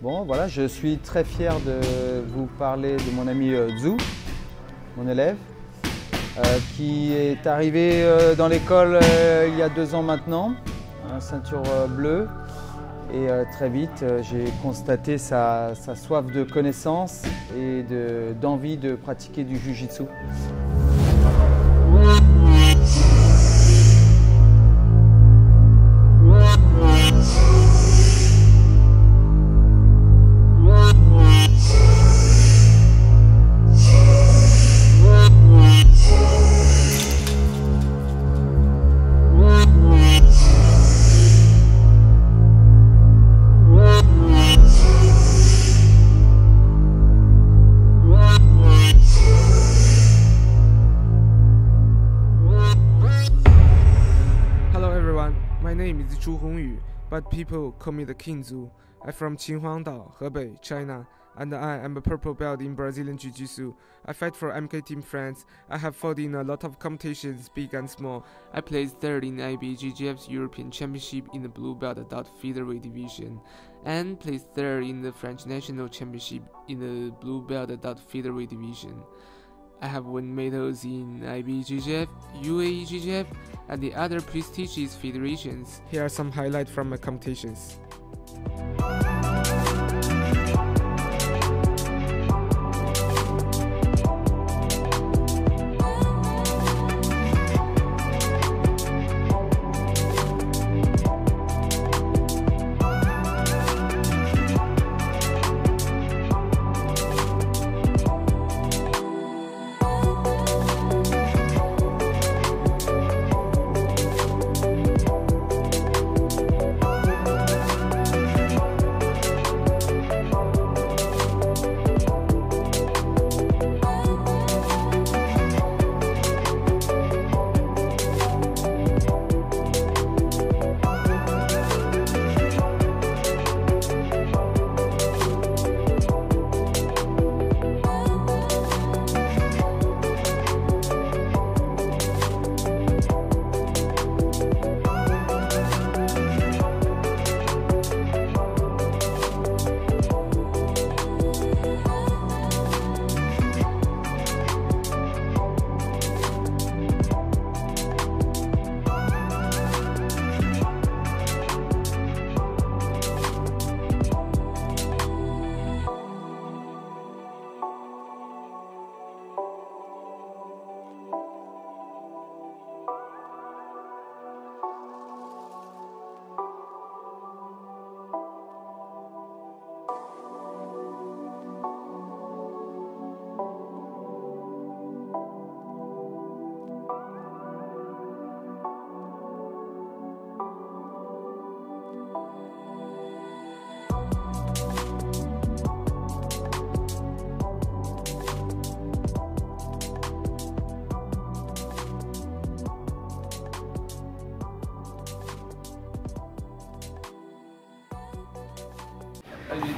Bon, voilà, je suis très fier de vous parler de mon ami Zhu, mon élève, qui est arrivé dans l'école il y a 2 ans maintenant, ceinture bleue. Et très vite, j'ai constaté sa soif de connaissance et d'envie de pratiquer du Jiu-Jitsu. My name is Zhu Hongyu, but people call me the King Zhu. I'm from Qinhuangdao, Hebei, China, and I am a purple belt in Brazilian Jiu-Jitsu. I fight for MK Team France. I have fought in a lot of competitions, big and small. I placed third in IBJJF's European Championship in the blue belt adult featherweight division, and placed third in the French National Championship in the blue belt adult featherweight division. I have won medals in IBJJF, UAEJJF, and the other prestigious federations. Here are some highlights from my competitions.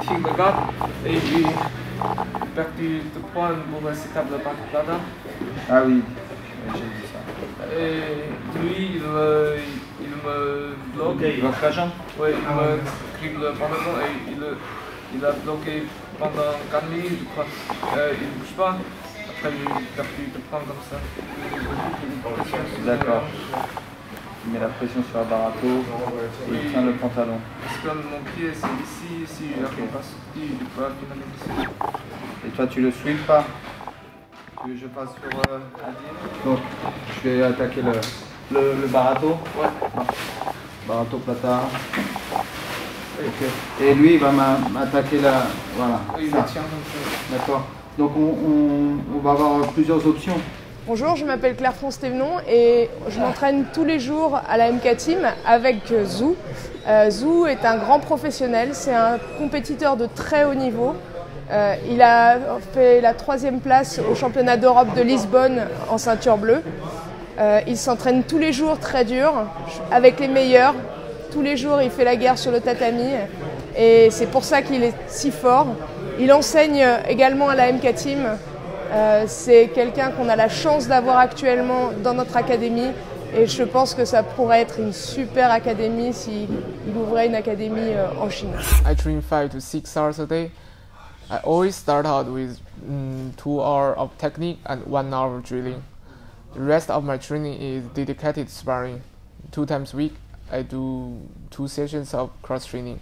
Tu regardes et puis perdu de points pour cette table plata. Ah oui, j'ai vu ça. Et lui, il me bloque. Il bloque la jambe? Oui, il me crible pendant et il a bloqué pendant 4 minutes, je crois. Il ne bouge pas. Après, j'ai perdu de points comme ça. D'accord. Il met la pression sur le barato et il tient le pantalon. Parce que mon pied c'est ici, j'arrive pas sorti, je peux finaliser ici. Et toi tu le sweeps pas? Tu veux que je passe sur donc je vais attaquer le barato. Ouais. Barato plata. Okay. Et lui il va m'attaquer la. Voilà. Oui, il me tient comme ça. D'accord. Donc on va avoir plusieurs options. Bonjour, je m'appelle Claire-France Thévenon et je m'entraîne tous les jours à la MK Team avec Zhu. Zhu est un grand professionnel, c'est un compétiteur de très haut niveau. Il a fait la 3e place au championnat d'Europe de Lisbonne en ceinture bleue. Il s'entraîne tous les jours très dur, avec les meilleurs. Tous les jours, il fait la guerre sur le tatami et c'est pour ça qu'il est si fort. Il enseigne également à la MK Team. C'est quelqu'un qu'on a la chance d'avoir actuellement dans notre académie Et je pense que ça pourrait être une super académie s'il ouvrait une académie en Chine. I train 5 to 6 hours a day. I always start out with 2 hours of technique and 1 hour of drilling. The rest of my training is dedicated sparring. 2 times a week, I do 2 sessions of cross training.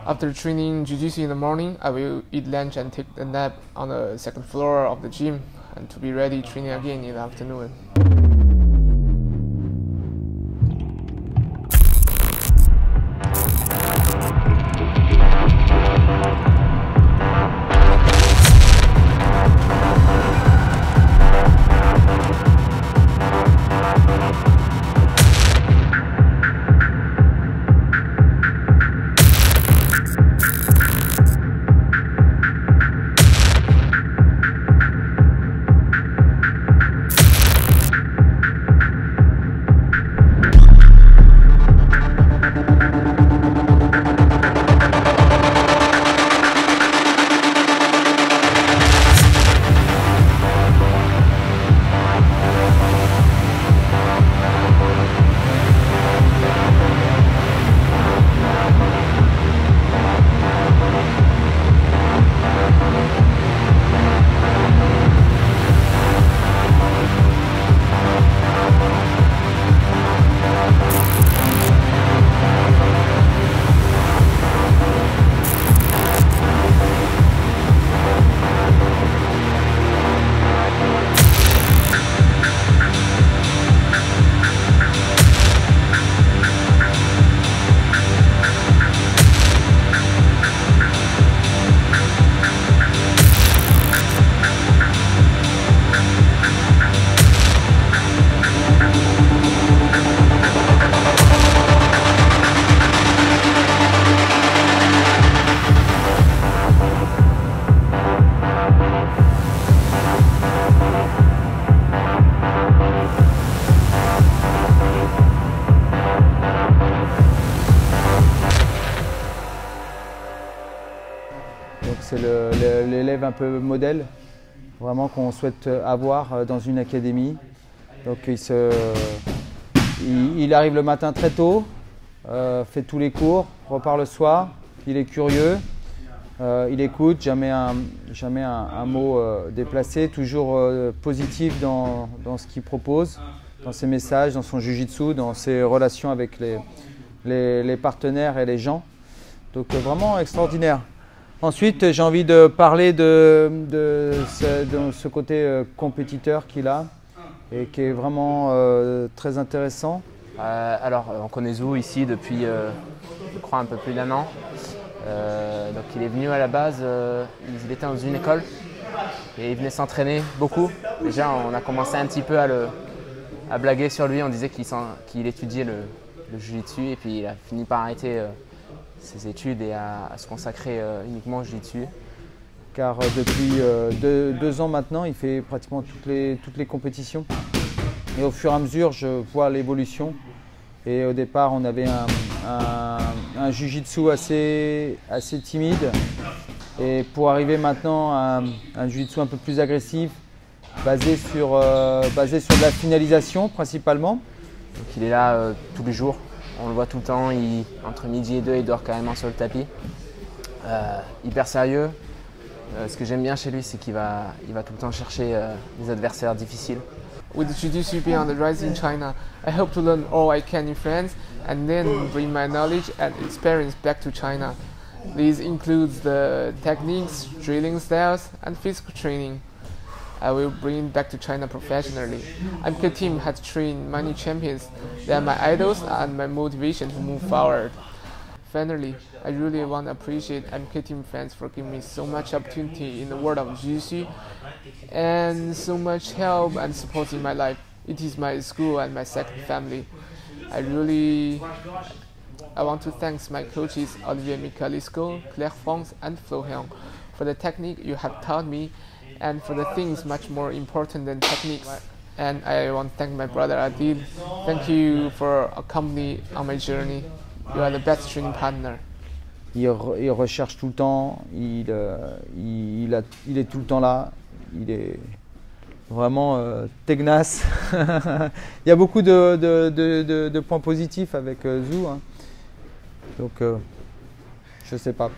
After training jiu-jitsu in the morning, I will eat lunch and take a nap on the second floor of the gym and to be ready training again in the afternoon. C'est l'élève un peu modèle, vraiment qu'on souhaite avoir dans une académie. Donc il arrive le matin très tôt, fait tous les cours, repart le soir, il est curieux, il écoute, jamais un mot déplacé, toujours positif dans ce qu'il propose, dans ses messages, dans son jiu-jitsu, dans ses relations avec les partenaires et les gens. Donc vraiment extraordinaire. Ensuite, j'ai envie de parler de ce côté compétiteur qu'il a et qui est vraiment très intéressant. Alors, on connaît Zhu ici depuis, je crois, un peu plus d'1 an. Donc, il est venu à la base, il était dans une école et il venait s'entraîner beaucoup. Déjà, on a commencé un petit peu à blaguer sur lui. On disait qu'il étudiait le jiu-jitsu et puis il a fini par arrêter ses études et à se consacrer uniquement au jiu-jitsu. Car depuis 2 ans maintenant, il fait pratiquement toutes les compétitions. Et au fur et à mesure, je vois l'évolution. Et au départ, on avait un jiu-jitsu assez timide. Et pour arriver maintenant à un jiu-jitsu un peu plus agressif, basé sur de la finalisation principalement. Donc, il est là tous les jours. On le voit tout le temps, entre midi et 2, il dort carrément sur le tapis. Hyper sérieux. Ce que j'aime bien chez lui, c'est qu'il va tout le temps chercher des adversaires difficiles. With jiu-jitsu being on the rise in China, I hope to learn all I can in France and then bring my knowledge and experience back to China. This includes the techniques, drilling styles, and physical training. I will bring it back to China professionally. MK Team has trained many champions. They are my idols and my motivation to move forward. Finally, I really want to appreciate MK Team fans for giving me so much opportunity in the world of jiu-jitsu and so much help and support in my life. It is my school and my second family. I want to thank my coaches Olivier Michalisco, Claire France and Flo Hyung for the technique you have taught me and for the things much more important than techniques. And I want to thank my brother Adil. Thank you for accompanying on my journey. You are the best training partner. Il recherche tout le temps, il est tout le temps là, il est vraiment Tegnas. Il y a beaucoup de points positifs avec Zhu, hein. Donc je sais pas.